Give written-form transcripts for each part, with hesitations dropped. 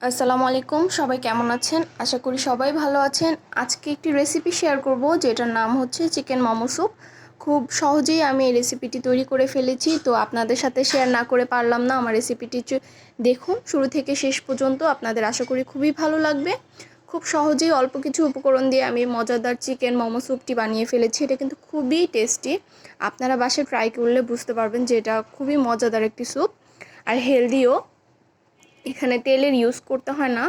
আসসালামু আলাইকুম, সবাই কেমন আছেন? আশা করি সবাই ভালো আছেন। আজকে একটি রেসিপি শেয়ার করব যেটার নাম হচ্ছে চিকেন মোমো স্যুপ। খুব সহজেই আমি এই রেসিপিটি তৈরি করে ফেলেছি, তো আপনাদের সাথে শেয়ার না করে পারলাম না। আমার রেসিপিটি দেখুন শুরু থেকে শেষ পর্যন্ত, আপনাদের আশা করি খুবই ভালো লাগবে। খুব সহজেই অল্প কিছু উপকরণ দিয়ে আমি মজাদার চিকেন মোমো স্যুপটি বানিয়ে ফেলেছি। এটা কিন্তু খুবই টেস্টি। আপনারা বাসায় ট্রাই করলে বুঝতে পারবেন যে এটা খুবই মজাদার একটি স্যুপ আর হেলদিও। এখানে তেলের ইউজ করতে হয় না,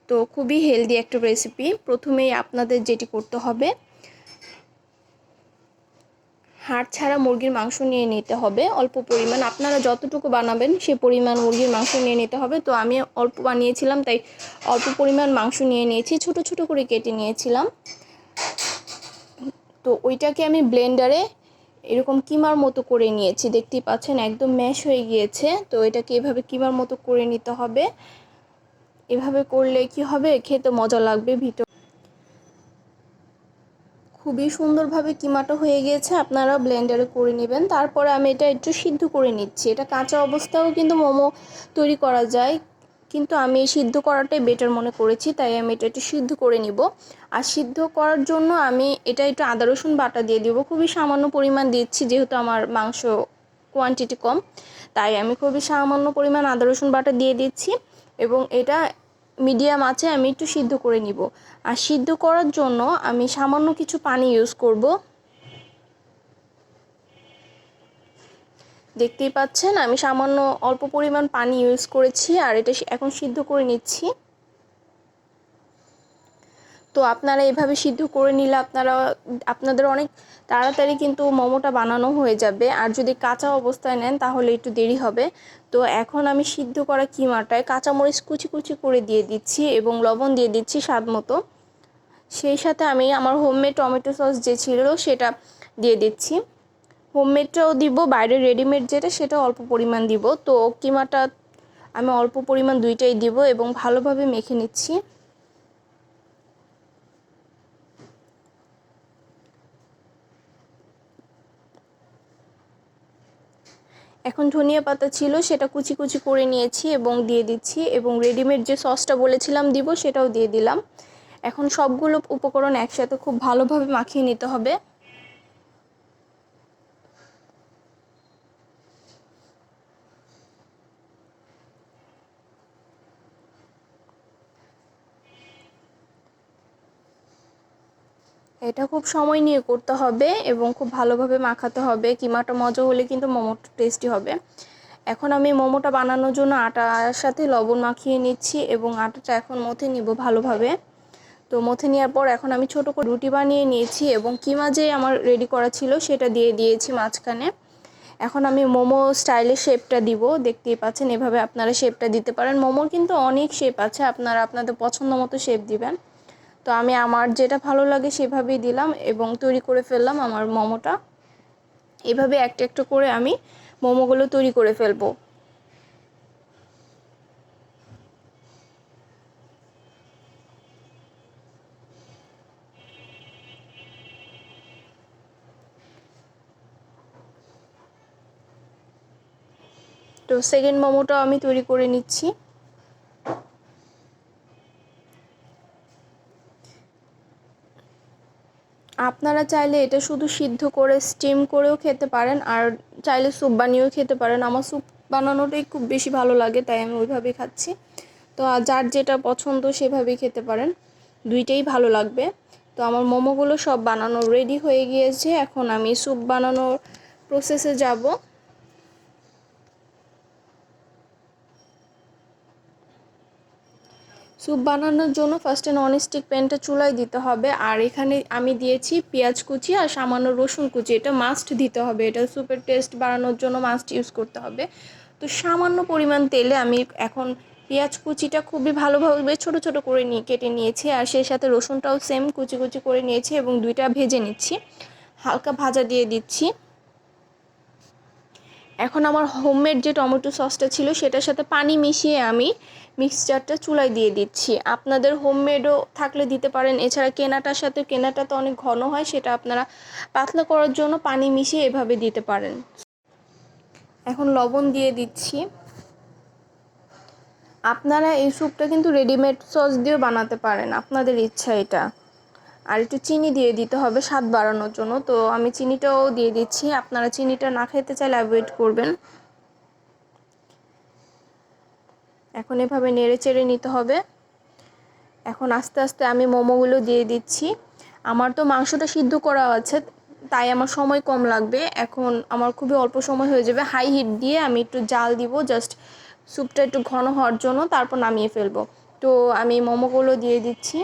তো খুবই হেলদি একটা রেসিপি। প্রথমেই আপনাদের যেটি করতে হবে, হাড় ছাড়া মুরগির মাংস নিয়ে নিতে হবে অল্প পরিমাণ। আপনারা যতটুকু বানাবেন সে পরিমাণ মুরগির মাংস নিয়ে নিতে হবে। তো আমি অল্প বানিয়েছিলাম, তাই অল্প পরিমাণ মাংস নিয়ে নিয়েছি, ছোট ছোট করে কেটে নিয়েছিলাম। তো ওইটাকে আমি ব্লেন্ডারে এরকম কিমার মতো করে নিয়েছি, দেখতেই পাচ্ছেন একদম ম্যাশ হয়ে গিয়েছে। তো এটাকে এভাবে কিমার মতো করে নিতে হবে। এভাবে করলে কি হবে, খেতে মজা লাগবে। খুবই সুন্দরভাবে কিমাটা হয়ে গিয়েছে, আপনারা ব্লেন্ডারে করে নেবেন। তারপরে আমি এটা একটু সিদ্ধ করে নিচ্ছি। এটা কাঁচা অবস্থাও কিন্তু মোমো তৈরি করা যায়, কিন্তু আমি সিদ্ধ করাটাই বেটার মনে করেছি, তাই আমি এটা একটু সিদ্ধ করে নিব। আর সিদ্ধ করার জন্য আমি এটা একটু আদা রসুন বাটা দিয়ে দিব। খুবই সামান্য পরিমাণ দিচ্ছি, যেহেতু আমার মাংস কোয়ান্টিটি কম, তাই আমি খুবই সামান্য পরিমাণ আদা রসুন বাটা দিয়ে দিচ্ছি। এবং এটা মিডিয়াম আঁচে আমি একটু সিদ্ধ করে নিব। আর সিদ্ধ করার জন্য আমি সামান্য কিছু পানি ইউজ করব। দেখতেই পাচ্ছেন আমি সামান্য অল্প পরিমাণ পানি ইউজ করেছি, আর এটা এখন সিদ্ধ করে নিচ্ছি। তো আপনারা এভাবে সিদ্ধ করে নিলে আপনাদের অনেক তাড়াতাড়ি কিন্তু মোমোটা বানানো হয়ে যাবে। আর যদি কাঁচা অবস্থায় নেন তাহলে একটু দেরি হবে। তো এখন আমি সিদ্ধ করা কিমাটায় কাঁচামরিচ কুচি কুচি করে দিয়ে দিচ্ছি এবং লবণ দিয়ে দিচ্ছি স্বাদ মতো। সেই সাথে আমি আমার হোমমেড টমেটো সস যে ছিল সেটা দিয়ে দিচ্ছি। হোমমেডটাও দিব, বাইরের রেডিমেড যেটা সেটা অল্প পরিমাণ দিব। তো কিমাটা আমি অল্প পরিমাণ দুইটাই দিব এবং ভালোভাবে মেখে নিচ্ছি। এখন ধনিয়া পাতা ছিল সেটা কুচি কুচি করে নিয়েছি এবং দিয়ে দিচ্ছি, এবং রেডিমেড যে সসটা বলেছিলাম দিব সেটাও দিয়ে দিলাম। এখন সবগুলো উপকরণ একসাথে খুব ভালোভাবে মাখিয়ে নিতে হবে। এটা খুব সময় নিয়ে করতে হবে এবং খুব ভালোভাবে মাখাতে হবে। কিমাটা মজা হলে কিন্তু মোমোটা টেস্টি হবে। এখন আমি মোমোটা বানানোর জন্য আটার সাথে লবণ মাখিয়ে নিচ্ছি এবং আটাটা এখন মথে নিব ভালোভাবে। তো মথে নেওয়ার পর এখন আমি ছোট করে রুটি বানিয়ে নিয়েছি এবং কিমা যে আমার রেডি করা ছিল সেটা দিয়ে দিয়েছি মাঝখানে। এখন আমি মোমো স্টাইলে শেপটা দিব, দেখতেই পাচ্ছেন এভাবে আপনারা শেপটা দিতে পারেন। মোমোর কিন্তু অনেক শেপ আছে, আপনারা আপনাদের পছন্দ মতো শেপ দিবেন। তো আমি আমার যেটা ভালো লাগে সেভাবেই দিলাম এবং তৈরি করে ফেললাম আমার মোমোটা। এভাবে একটা একটা করে আমি মোমোগুলো তৈরি করে ফেলবো। তো সেকেন্ড মোমোটাও আমি তৈরি করে নিচ্ছি। আপনারা চাইলে এটা শুধু সিদ্ধ করে স্টিম করেও খেতে পারেন, আর চাইলে স্যুপ বানিয়েও খেতে পারেন। আমার স্যুপ বানানোটাই খুব বেশি ভালো লাগে, তাই আমি ওইভাবেই খাচ্ছি। তো যার যেটা পছন্দ সেভাবেই খেতে পারেন, দুইটাই ভালো লাগবে। তো আমার মোমোগুলো সব বানানো রেডি হয়ে গিয়েছে, এখন আমি স্যুপ বানানোর প্রসেসে যাব। স্যুপ বানানোর জন্য ফার্স্টে ননস্টিক প্যানটা চুলায় দিতে হবে, আর এখানে আমি দিয়েছি পেঁয়াজ কুচি আর সামান্য রসুন কুচি। এটা মাস্ট দিতে হবে, এটা স্যুপের টেস্ট বাড়ানোর জন্য মাস্ট ইউজ করতে হবে। তো সামান্য পরিমাণ তেলে আমি এখন পেঁয়াজ কুচিটা খুবই ভালোভাবে ছোট ছোট করে কেটে নিয়েছি, আর সেই সাথে রসুনটাও সেম কুচি কুচি করে নিয়েছি এবং দুইটা ভেজে নিচ্ছি, হালকা ভাজা দিয়ে দিচ্ছি। এখন আমার হোমমেড যে টমেটো সসটা ছিল সেটার সাথে পানি মিশিয়ে আমি মিক্সচারটা চুলায় দিয়ে দিচ্ছি। আপনাদের হোমমেডও থাকলে দিতে পারেন, এছাড়া কেনাটার সাথে, কেনাটা তো অনেক ঘন হয়, সেটা আপনারা পাতলা করার জন্য পানি মিশিয়ে এভাবে দিতে পারেন। এখন লবণ দিয়ে দিচ্ছি। আপনারা এই স্যুপটা কিন্তু রেডিমেড সস দিয়েও বানাতে পারেন, আপনাদের ইচ্ছা এটা। আর একটু চিনি দিয়ে দিতে হবে স্বাদ বাড়ানোর জন্য, তো আমি চিনিটাও দিয়ে দিচ্ছি। আপনারা চিনিটা না খেতে চাইলে অ্যাভয়েড করবেন। এখন এভাবে নেড়ে চেড়ে নিতে হবে। এখন আস্তে আস্তে আমি মোমোগুলো দিয়ে দিচ্ছি। আমার তো মাংসটা সিদ্ধ করা আছে, তাই আমার সময় কম লাগবে। এখন আমার খুবই অল্প সময় হয়ে যাবে। হাই হিট দিয়ে আমি একটু জাল দিব জাস্ট স্যুপটা একটু ঘন হওয়ার জন্য, তারপর নামিয়ে ফেলবো। তো আমি মোমোগুলো দিয়ে দিচ্ছি।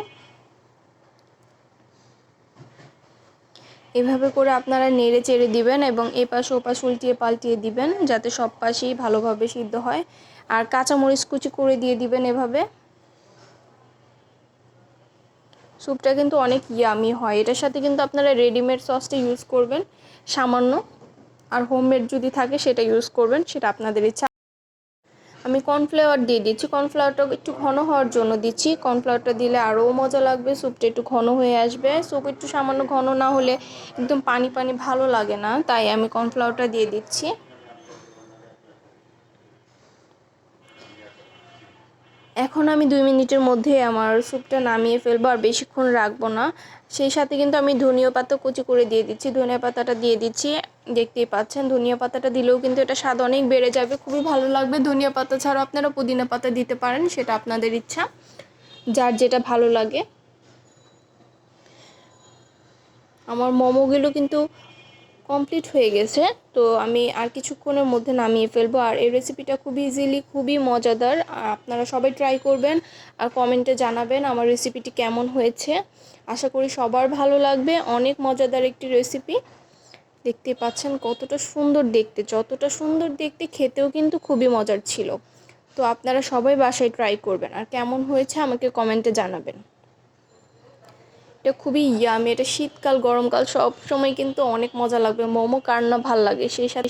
এভাবে করে আপনারা নেড়ে চেড়ে দিবেন এবং এপাশ ওপাশ উল্টিয়ে পাল্টিয়ে দিবেন যাতে সব পাশেই ভালোভাবে সিদ্ধ হয়। আর কাঁচামরিচ কুচি করে দিয়ে দিবেন এভাবে। স্যুপটা কিন্তু অনেক ইয়ামি হয়। এটার সাথে কিন্তু আপনারা রেডিমেড সসটা ইউজ করবেন সামান্য, আর হোমমেড যদি থাকে সেটা ইউজ করবেন, সেটা আপনাদের ইচ্ছা। আমি কর্নফ্লাওয়ার দিয়ে দিচ্ছি। কর্নফ্লাওয়ারটা একটু ঘন হওয়ার জন্য দিচ্ছি। কর্নফ্লাওয়ারটা দিলে আরও মজা লাগবে, স্যুপটা একটু ঘন হয়ে আসবে। স্যুপ একটু সামান্য ঘন না হলে একদম পানি পানি ভালো লাগে না, তাই আমি কর্নফ্লাওয়ারটা দিয়ে দিচ্ছি। এখন আমি 2 মিনিটের মধ্যে আমার স্যুপটা নামিয়ে ফেলবো, আর বেশিক্ষণ রাখবো না। সেই সাথে কিন্তু আমি ধনিয়া পাতা কুচি করে দিয়ে দিচ্ছি। ধনিয়া পাতাটা দিয়ে দিচ্ছি, দেখতেই পাচ্ছেন। ধনিয়া পাতাটা দিলেও কিন্তু এটা স্বাদ অনেক বেড়ে যাবে, খুবই ভালো লাগবে। ধনিয়া পাতা ছাড়াও আপনারা পুদিনা পাতা দিতে পারেন, সেটা আপনাদের ইচ্ছা, যার যেটা ভালো লাগে। আমার মোমোগুলো কিন্তু কমপ্লিট হয়ে গেছে, তো আমি আর কিছুক্ষণের মধ্যে নামিয়ে ফেলবো। আর এই রেসিপিটা খুবই ইজিলি, খুবই মজাদার। আর আপনারা সবাই ট্রাই করবেন আর কমেন্টে জানাবেন আমার রেসিপিটি কেমন হয়েছে। আশা করি সবার ভালো লাগবে। অনেক মজাদার একটি রেসিপি। দেখতে পাচ্ছেন কতটা সুন্দর দেখতে, যতটা সুন্দর দেখতে খেতেও কিন্তু খুবই মজার ছিল। তো আপনারা সবাই বাসায় ট্রাই করবেন আর কেমন হয়েছে আমাকে কমেন্টে জানাবেন। এটা খুবই ইয়ামি। এটা শীতকাল গরমকাল সব সময় কিন্তু অনেক মজা লাগবে। মোমো কার না ভাল লাগে, সেই সাথে